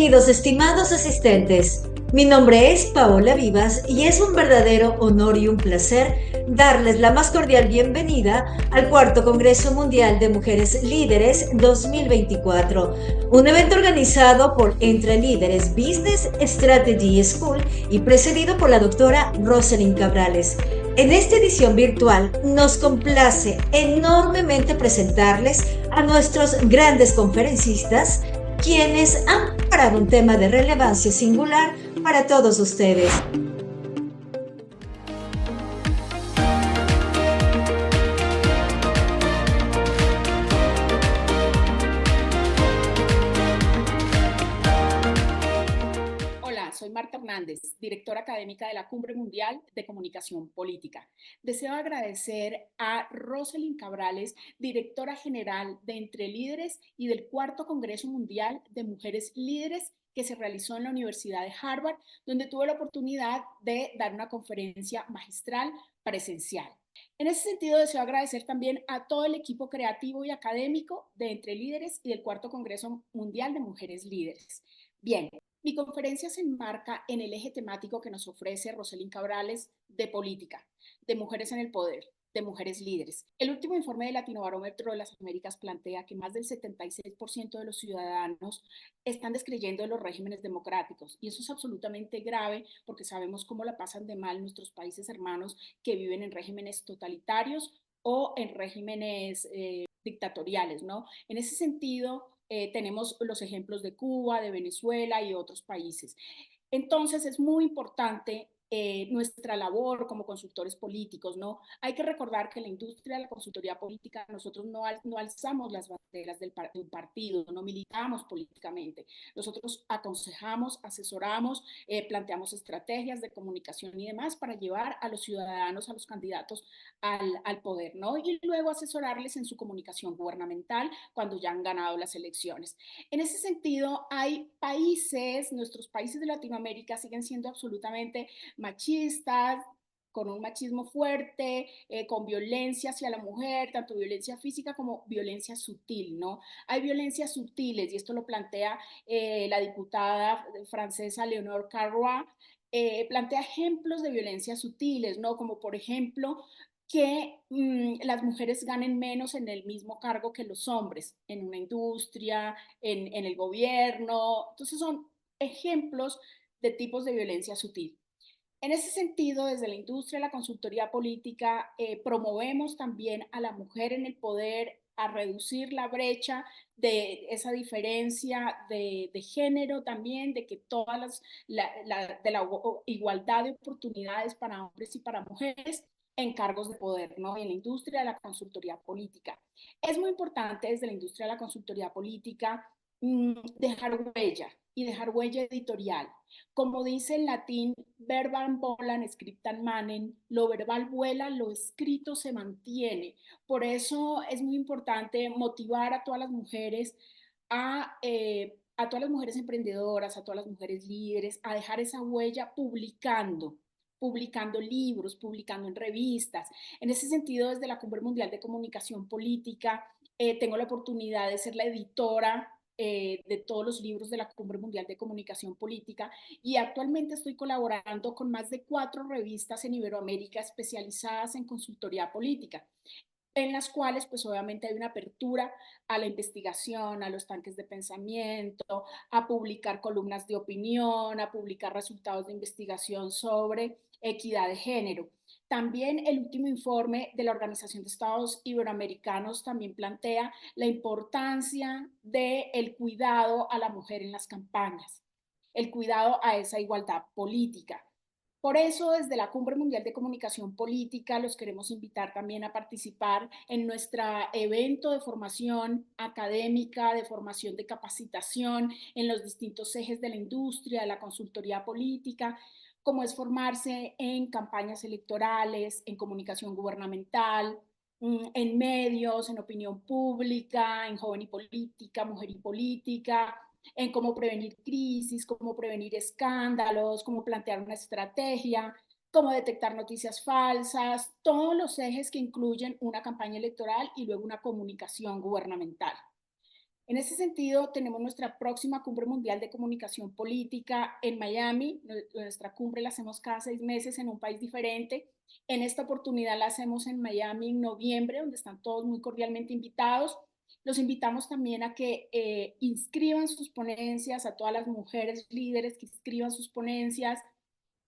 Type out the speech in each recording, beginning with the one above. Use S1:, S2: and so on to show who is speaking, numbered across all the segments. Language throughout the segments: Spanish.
S1: Bienvenidos, estimados asistentes. Mi nombre es Paola Vivas y es un verdadero honor y un placer darles la más cordial bienvenida al Cuarto Congreso Mundial de Mujeres Líderes 2024, un evento organizado por Entre Líderes Business Strategy School y precedido por la doctora Rosalind Cabrales. En esta edición virtual nos complace enormemente presentarles a nuestros grandes conferencistas, quienes han preparado un tema de relevancia singular para todos ustedes.
S2: Hola, soy Marta Hernández, directora académica de la Cumbre Mundial de Comunicación Política. Deseo agradecer a Rosalind Cabrales, directora general de Entre Líderes y del Cuarto Congreso Mundial de Mujeres Líderes, que se realizó en la Universidad de Harvard, donde tuve la oportunidad de dar una conferencia magistral presencial. En ese sentido, deseo agradecer también a todo el equipo creativo y académico de Entre Líderes y del Cuarto Congreso Mundial de Mujeres Líderes. Bien, mi conferencia se enmarca en el eje temático que nos ofrece Rosalind Cabrales de política, de mujeres en el poder, de mujeres líderes. El último informe de Latinobarómetro de las Américas plantea que más del 76% de los ciudadanos están descreyendo de los regímenes democráticos, y eso es absolutamente grave porque sabemos cómo la pasan de mal nuestros países hermanos que viven en regímenes totalitarios o en regímenes dictatoriales, ¿no? En ese sentido, tenemos los ejemplos de Cuba, de Venezuela y otros países. Entonces es muy importante nuestra labor como consultores políticos, ¿no? Hay que recordar que en la industria de la consultoría política nosotros no alzamos las banderas de un partido, no militamos políticamente. Nosotros aconsejamos, asesoramos, planteamos estrategias de comunicación y demás para llevar a los ciudadanos, a los candidatos al poder, ¿no? Y luego asesorarles en su comunicación gubernamental cuando ya han ganado las elecciones. En ese sentido, hay países, nuestros países de Latinoamérica siguen siendo absolutamente machistas, con un machismo fuerte, con violencia hacia la mujer, tanto violencia física como violencia sutil, ¿no? Hay violencias sutiles, y esto lo plantea la diputada francesa Léonore Carrois, plantea ejemplos de violencias sutiles, ¿no? Como por ejemplo que las mujeres ganen menos en el mismo cargo que los hombres, en una industria, en el gobierno. Entonces son ejemplos de tipos de violencia sutil. En ese sentido, desde la industria de la consultoría política, promovemos también a la mujer en el poder a reducir la brecha de esa diferencia de género también, de que de la igualdad de oportunidades para hombres y para mujeres en cargos de poder, ¿no? En la industria de la consultoría política. Es muy importante desde la industria de la consultoría política dejar huella y dejar huella editorial. Como dice en latín, verbam volant, scriptam manen, lo verbal vuela, lo escrito se mantiene. Por eso es muy importante motivar a todas las mujeres a todas las mujeres emprendedoras, a todas las mujeres líderes, a dejar esa huella publicando libros, publicando en revistas. En ese sentido, desde la Cumbre Mundial de Comunicación Política, tengo la oportunidad de ser la editora de todos los libros de la Cumbre Mundial de Comunicación Política, y actualmente estoy colaborando con más de 4 revistas en Iberoamérica especializadas en consultoría política, en las cuales pues obviamente hay una apertura a la investigación, a los tanques de pensamiento, a publicar columnas de opinión, a publicar resultados de investigación sobre equidad de género. También el último informe de la Organización de Estados Iberoamericanos también plantea la importancia del cuidado a la mujer en las campañas, el cuidado a esa igualdad política. Por eso, desde la Cumbre Mundial de Comunicación Política, los queremos invitar también a participar en nuestro evento de formación académica, de formación de capacitación en los distintos ejes de la industria, de la consultoría política, como es formarse en campañas electorales, en comunicación gubernamental, en medios, en opinión pública, en joven y política, mujer y política, en cómo prevenir crisis, cómo prevenir escándalos, cómo plantear una estrategia, cómo detectar noticias falsas, todos los ejes que incluyen una campaña electoral y luego una comunicación gubernamental. En ese sentido, tenemos nuestra próxima Cumbre Mundial de Comunicación Política en Miami. Nuestra cumbre la hacemos cada 6 meses en un país diferente. En esta oportunidad la hacemos en Miami en noviembre, donde están todos muy cordialmente invitados. Los invitamos también a que inscriban sus ponencias, a todas las mujeres líderes que inscriban sus ponencias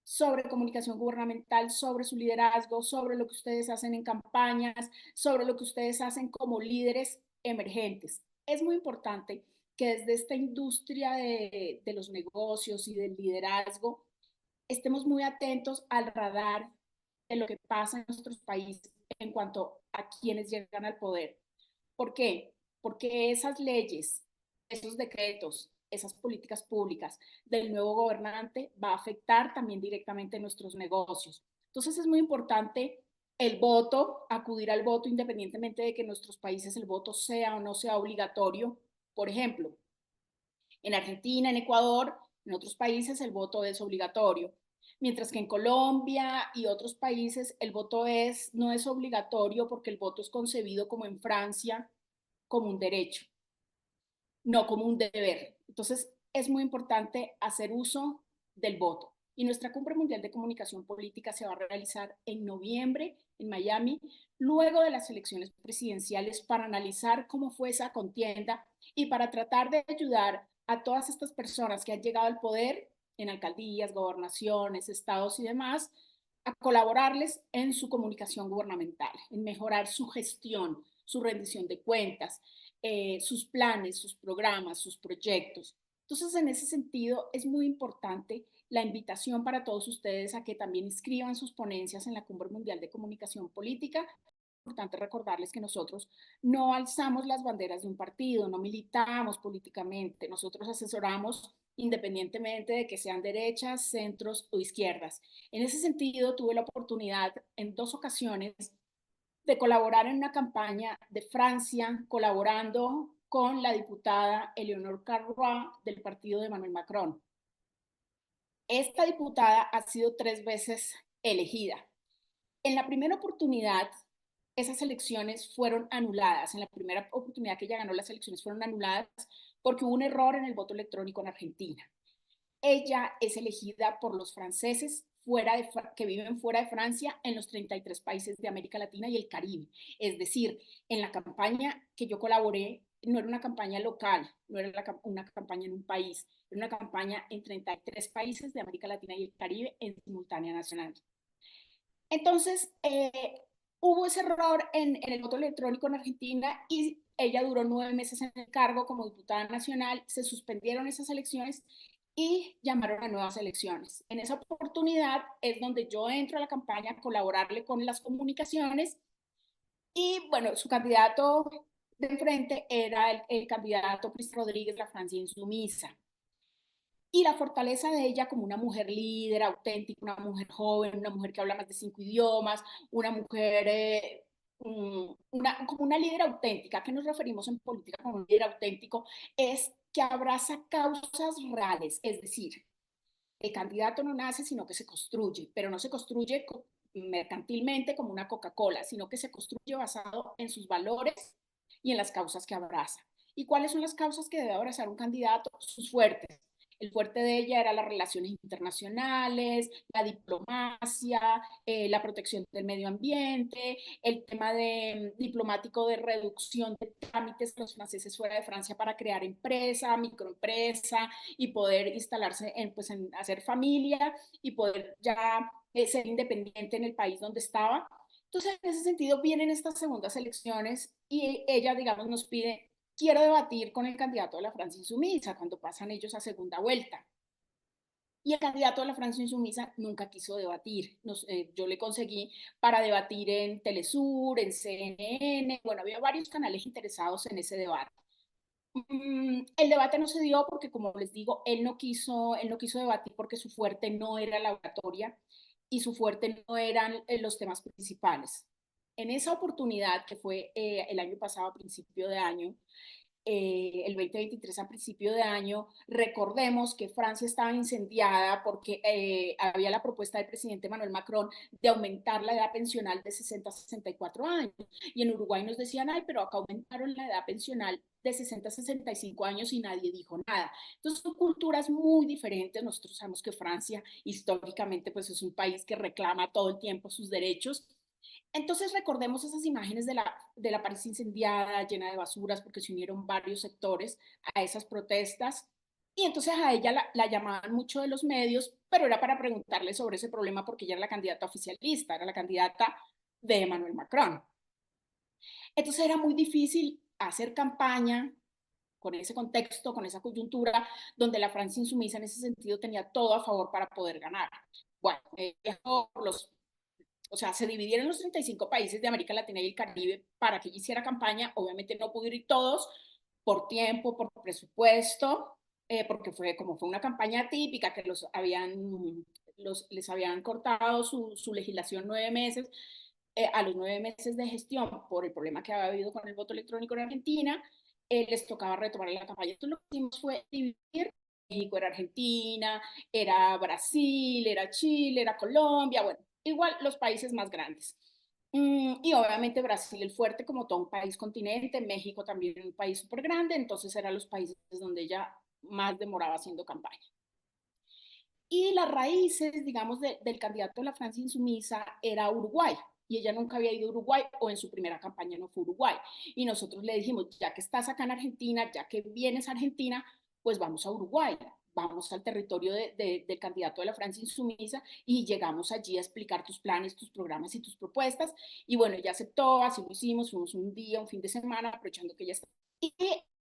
S2: sobre comunicación gubernamental, sobre su liderazgo, sobre lo que ustedes hacen en campañas, sobre lo que ustedes hacen como líderes emergentes. Es muy importante que desde esta industria de los negocios y del liderazgo estemos muy atentos al radar de lo que pasa en nuestros países en cuanto a quienes llegan al poder. ¿Por qué? Porque esas leyes, esos decretos, esas políticas públicas del nuevo gobernante va a afectar también directamente nuestros negocios. Entonces es muy importante el voto, acudir al voto independientemente de que en nuestros países el voto sea o no sea obligatorio. Por ejemplo, en Argentina, en Ecuador, en otros países el voto es obligatorio, mientras que en Colombia y otros países el voto no es obligatorio porque el voto es concebido como en Francia, como un derecho, no como un deber. Entonces, es muy importante hacer uso del voto. Y nuestra Cumbre Mundial de Comunicación Política se va a realizar en noviembre en Miami, luego de las elecciones presidenciales, para analizar cómo fue esa contienda y para tratar de ayudar a todas estas personas que han llegado al poder en alcaldías, gobernaciones, estados y demás, a colaborarles en su comunicación gubernamental, en mejorar su gestión, su rendición de cuentas, sus planes, sus programas, sus proyectos. Entonces, en ese sentido, es muy importante la invitación para todos ustedes a que también inscriban sus ponencias en la Cumbre Mundial de Comunicación Política. Es importante recordarles que nosotros no alzamos las banderas de un partido, no militamos políticamente, nosotros asesoramos independientemente de que sean derechas, centros o izquierdas. En ese sentido, tuve la oportunidad en 2 ocasiones de colaborar en una campaña de Francia, colaborando con la diputada Eleonore Carrois del partido de Emmanuel Macron. Esta diputada ha sido 3 veces elegida. En la primera oportunidad, esas elecciones fueron anuladas. En la primera oportunidad que ella ganó, las elecciones fueron anuladas porque hubo un error en el voto electrónico en Argentina. Ella es elegida por los franceses que viven fuera de Francia en los 33 países de América Latina y el Caribe. Es decir, en la campaña que yo colaboré, no era una campaña local, no era una campaña en un país, era una campaña en 33 países de América Latina y el Caribe en simultánea nacional. Entonces, hubo ese error en el voto electrónico en Argentina y ella duró 9 meses en el cargo como diputada nacional, se suspendieron esas elecciones y llamaron a nuevas elecciones. En esa oportunidad es donde yo entro a la campaña a colaborarle con las comunicaciones y bueno, su candidato de enfrente era el candidato Cristian Rodríguez, la Francia insumisa. Y la fortaleza de ella como una mujer líder, auténtica, una mujer joven, una mujer que habla más de 5 idiomas, una mujer, como una líder auténtica. ¿A qué nos referimos en política como un líder auténtico? Es que abraza causas reales, es decir, el candidato no nace, sino que se construye, pero no se construye mercantilmente como una Coca-Cola, sino que se construye basado en sus valores y en las causas que abraza. ¿Y cuáles son las causas que debe abrazar un candidato? Sus fuertes. El fuerte de ella era las relaciones internacionales, la diplomacia, la protección del medio ambiente, el tema diplomático de reducción de trámites de los franceses fuera de Francia para crear empresa, microempresa y poder instalarse en hacer familia y poder ya ser independiente en el país donde estaba. Entonces, en ese sentido, vienen estas segundas elecciones y ella, digamos, nos pide: quiero debatir con el candidato de la Francia insumisa cuando pasan ellos a segunda vuelta. Y el candidato de la Francia insumisa nunca quiso debatir. Yo le conseguí para debatir en Telesur, en CNN, bueno, había varios canales interesados en ese debate. El debate no se dio porque, como les digo, él no quiso debatir porque su fuerte no era la oratoria y su fuerte no eran los temas principales. En esa oportunidad, que fue el año pasado, a principio de año, el 2023 a principio de año, recordemos que Francia estaba incendiada porque había la propuesta del presidente Emmanuel Macron de aumentar la edad pensional de 60 a 64 años. Y en Uruguay nos decían: ay, pero acá aumentaron la edad pensional de 60 a 65 años y nadie dijo nada. Entonces son culturas muy diferentes. Nosotros sabemos que Francia históricamente pues es un país que reclama todo el tiempo sus derechos. Entonces recordemos esas imágenes de la París incendiada, llena de basuras, porque se unieron varios sectores a esas protestas. Y entonces a ella la llamaban mucho de los medios, pero era para preguntarle sobre ese problema porque ella era la candidata oficialista, era la candidata de Emmanuel Macron. Entonces era muy difícil hacer campaña con ese contexto, con esa coyuntura, donde la Francia insumisa en ese sentido tenía todo a favor para poder ganar. Bueno, o sea, se dividieron los 35 países de América Latina y el Caribe para que ella hiciera campaña. Obviamente no pudieron ir todos por tiempo, por presupuesto, porque como fue una campaña típica que les habían cortado su legislación 9 meses, a los 9 meses de gestión por el problema que había habido con el voto electrónico en Argentina, les tocaba retomar la campaña. Entonces lo que hicimos fue dividir. México era Argentina, era Brasil, era Chile, era Colombia, bueno, igual los países más grandes. Y obviamente Brasil el fuerte como todo un país continente, México también un país súper grande, entonces eran los países donde ella más demoraba haciendo campaña. Y las raíces, digamos, del candidato de la Francia insumisa era Uruguay. Y ella nunca había ido a Uruguay o en su primera campaña no fue Uruguay. Y nosotros le dijimos, ya que estás acá en Argentina, ya que vienes a Argentina, pues vamos a Uruguay, vamos al territorio del candidato de la Francia insumisa y llegamos allí a explicar tus planes, tus programas y tus propuestas. Y bueno, ella aceptó, así lo hicimos, fuimos un día, un fin de semana, aprovechando que ella está. Y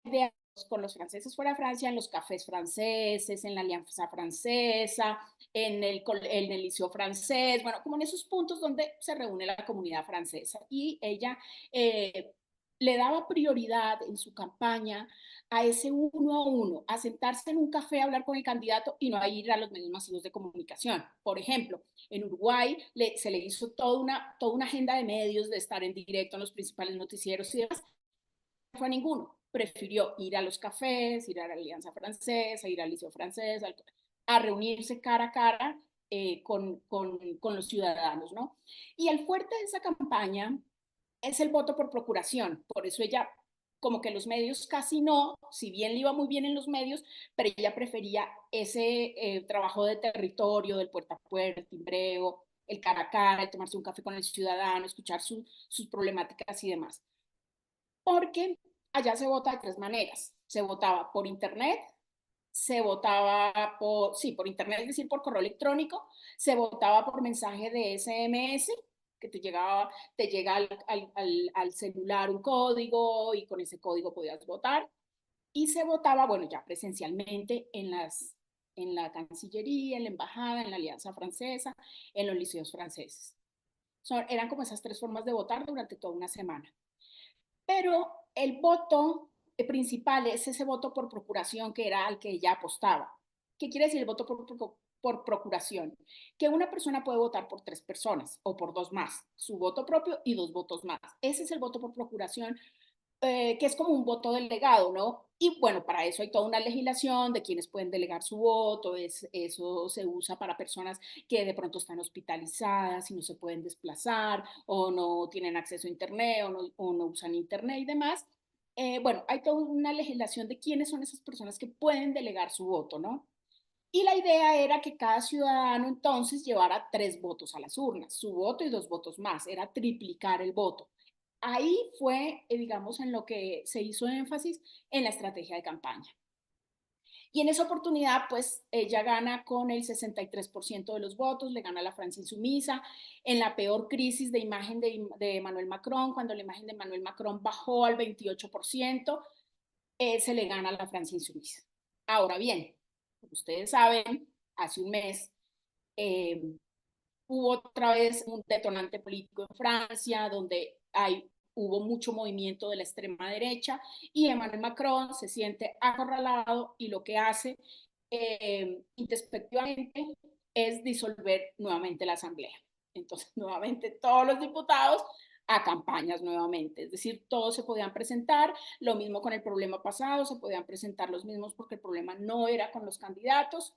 S2: de con los franceses fuera de Francia, en los cafés franceses, en la Alianza Francesa, en el Liceo Francés, bueno, como en esos puntos donde se reúne la comunidad francesa. Y ella le daba prioridad en su campaña a ese uno a uno, a sentarse en un café a hablar con el candidato y no a ir a los medios masivos de comunicación. Por ejemplo, en Uruguay se le hizo toda una agenda de medios de estar en directo en los principales noticieros y demás. No fue a ninguno. Prefirió ir a los cafés, ir a la Alianza Francesa, ir al Liceo Francés, a reunirse cara a cara con los ciudadanos, ¿no? Y el fuerte de esa campaña es el voto por procuración. Por eso ella, como que los medios casi no, si bien le iba muy bien en los medios, pero ella prefería ese trabajo de territorio, del puerta a puerta, el timbreo, el cara a cara, el tomarse un café con el ciudadano, escuchar sus problemáticas y demás. Porque allá se vota de tres maneras. Se votaba por internet, se votaba por internet, es decir, por correo electrónico, se votaba por mensaje de SMS, que te llega al celular un código y con ese código podías votar. Y se votaba, bueno, ya presencialmente en la Cancillería, en la Embajada, en la Alianza Francesa, en los liceos franceses. Eran como esas tres formas de votar durante toda una semana. Pero el voto principal es ese voto por procuración que era al que ella apostaba. ¿Qué quiere decir el voto por procuración? Que una persona puede votar por 3 personas o por 2 más, su voto propio y 2 votos más. Ese es el voto por procuración, que es como un voto delegado, ¿no? Y bueno, para eso hay toda una legislación de quienes pueden delegar su voto, eso se usa para personas que de pronto están hospitalizadas y no se pueden desplazar o no tienen acceso a internet o no usan internet y demás. Bueno, hay toda una legislación de quiénes son esas personas que pueden delegar su voto, ¿no? Y la idea era que cada ciudadano entonces llevara 3 votos a las urnas, su voto y 2 votos más, era triplicar el voto. Ahí fue, digamos, en lo que se hizo énfasis en la estrategia de campaña. Y en esa oportunidad, pues ella gana con el 63% de los votos, le gana a la Francia insumisa. En la peor crisis de imagen de Emmanuel Macron, cuando la imagen de Emmanuel Macron bajó al 28%, se le gana a la Francia insumisa. Ahora bien, como ustedes saben, hace un mes hubo otra vez un detonante político en Francia, donde hubo mucho movimiento de la extrema derecha y Emmanuel Macron se siente acorralado y lo que hace introspectivamente es disolver nuevamente la asamblea. Entonces, nuevamente todos los diputados a campañas nuevamente, es decir, todos se podían presentar, lo mismo con el problema pasado, se podían presentar los mismos porque el problema no era con los candidatos.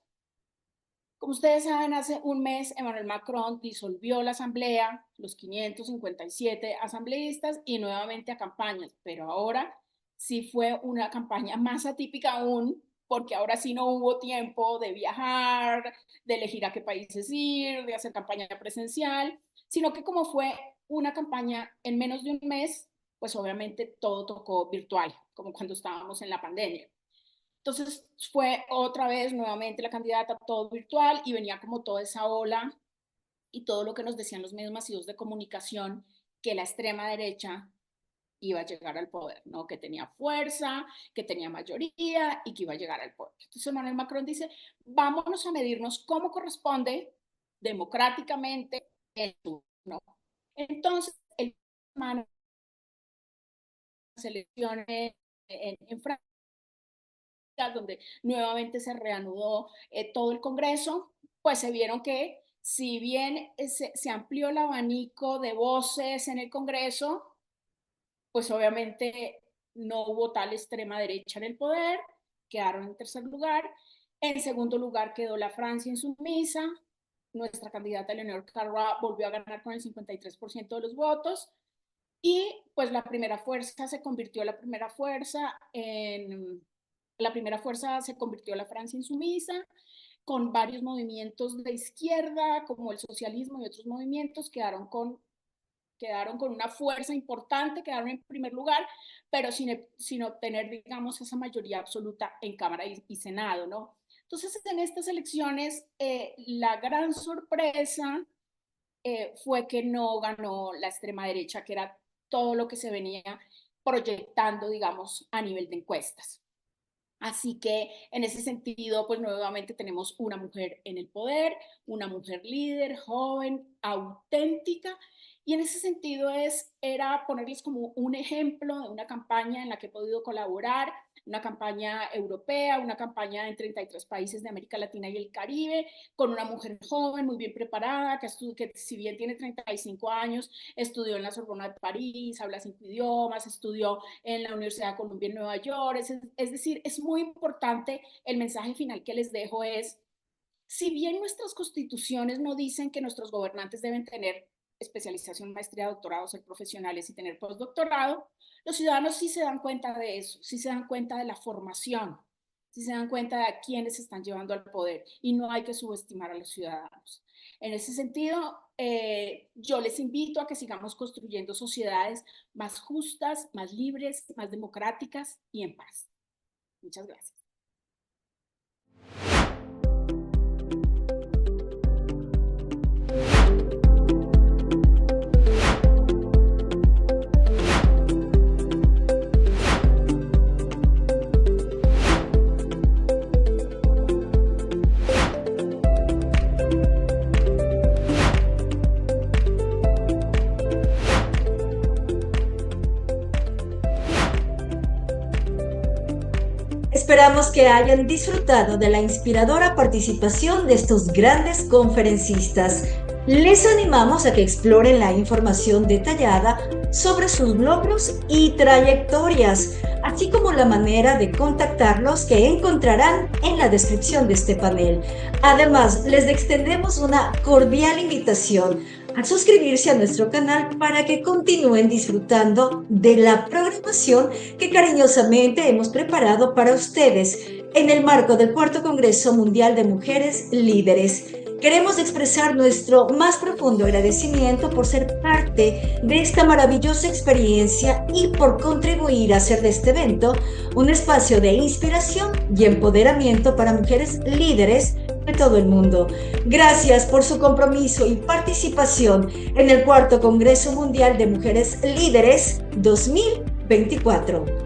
S2: Como ustedes saben, hace un mes Emmanuel Macron disolvió la asamblea, los 557 asambleístas y nuevamente a campañas, pero ahora sí fue una campaña más atípica aún, porque ahora sí no hubo tiempo de viajar, de elegir a qué países ir, de hacer campaña presencial, sino que como fue una campaña en menos de un mes, pues obviamente todo tocó virtual, como cuando estábamos en la pandemia. Entonces fue otra vez nuevamente la candidata todo virtual y venía como toda esa ola y todo lo que nos decían los medios masivos de comunicación, que la extrema derecha iba a llegar al poder, ¿no? Que tenía fuerza, que tenía mayoría y que iba a llegar al poder. Entonces Emmanuel Macron dice, vámonos a medirnos cómo corresponde democráticamente, ¿no? Entonces, el las elecciones en Francia, donde nuevamente se reanudó todo el Congreso, pues se vieron que si bien se amplió el abanico de voces en el Congreso, pues obviamente no hubo tal extrema derecha en el poder, quedaron en tercer lugar. En segundo lugar quedó la Francia insumisa, nuestra candidata Eleanor Carra volvió a ganar con el 53% de los votos, y pues la primera fuerza se convirtió en la primera fuerza se convirtió en la Francia insumisa, con varios movimientos de izquierda, como el socialismo y otros movimientos, quedaron con una fuerza importante, quedaron en primer lugar, pero sin obtener, digamos, esa mayoría absoluta en Cámara y Senado, ¿no? Entonces, en estas elecciones, la gran sorpresa fue que no ganó la extrema derecha, que era todo lo que se venía proyectando, digamos, a nivel de encuestas. Así que en ese sentido, pues nuevamente tenemos una mujer en el poder, una mujer líder, joven, auténtica, y en ese sentido era ponerles como un ejemplo de una campaña en la que he podido colaborar, una campaña europea, una campaña en 33 países de América Latina y el Caribe, con una mujer joven, muy bien preparada, que si bien tiene 35 años, estudió en la Sorbona de París, habla 5 idiomas, estudió en la Universidad de Columbia en Nueva York. Es decir, es muy importante. El mensaje final que les dejo es, si bien nuestras constituciones no dicen que nuestros gobernantes deben tener especialización, maestría, doctorado, ser profesionales y tener postdoctorado, los ciudadanos sí se dan cuenta de eso, sí se dan cuenta de la formación, sí se dan cuenta de a quiénes se están llevando al poder, y no hay que subestimar a los ciudadanos. En ese sentido, yo les invito a que sigamos construyendo sociedades más justas, más libres, más democráticas y en paz. Muchas gracias.
S1: Esperamos que hayan disfrutado de la inspiradora participación de estos grandes conferencistas. Les animamos a que exploren la información detallada sobre sus logros y trayectorias, así como la manera de contactarlos que encontrarán en la descripción de este panel. Además, les extendemos una cordial invitación a suscribirse a nuestro canal para que continúen disfrutando de la programación que cariñosamente hemos preparado para ustedes en el marco del Cuarto Congreso Mundial de Mujeres Líderes. Queremos expresar nuestro más profundo agradecimiento por ser parte de esta maravillosa experiencia y por contribuir a hacer de este evento un espacio de inspiración y empoderamiento para mujeres líderes de todo el mundo. Gracias por su compromiso y participación en el Cuarto Congreso Mundial de Mujeres Líderes 2024.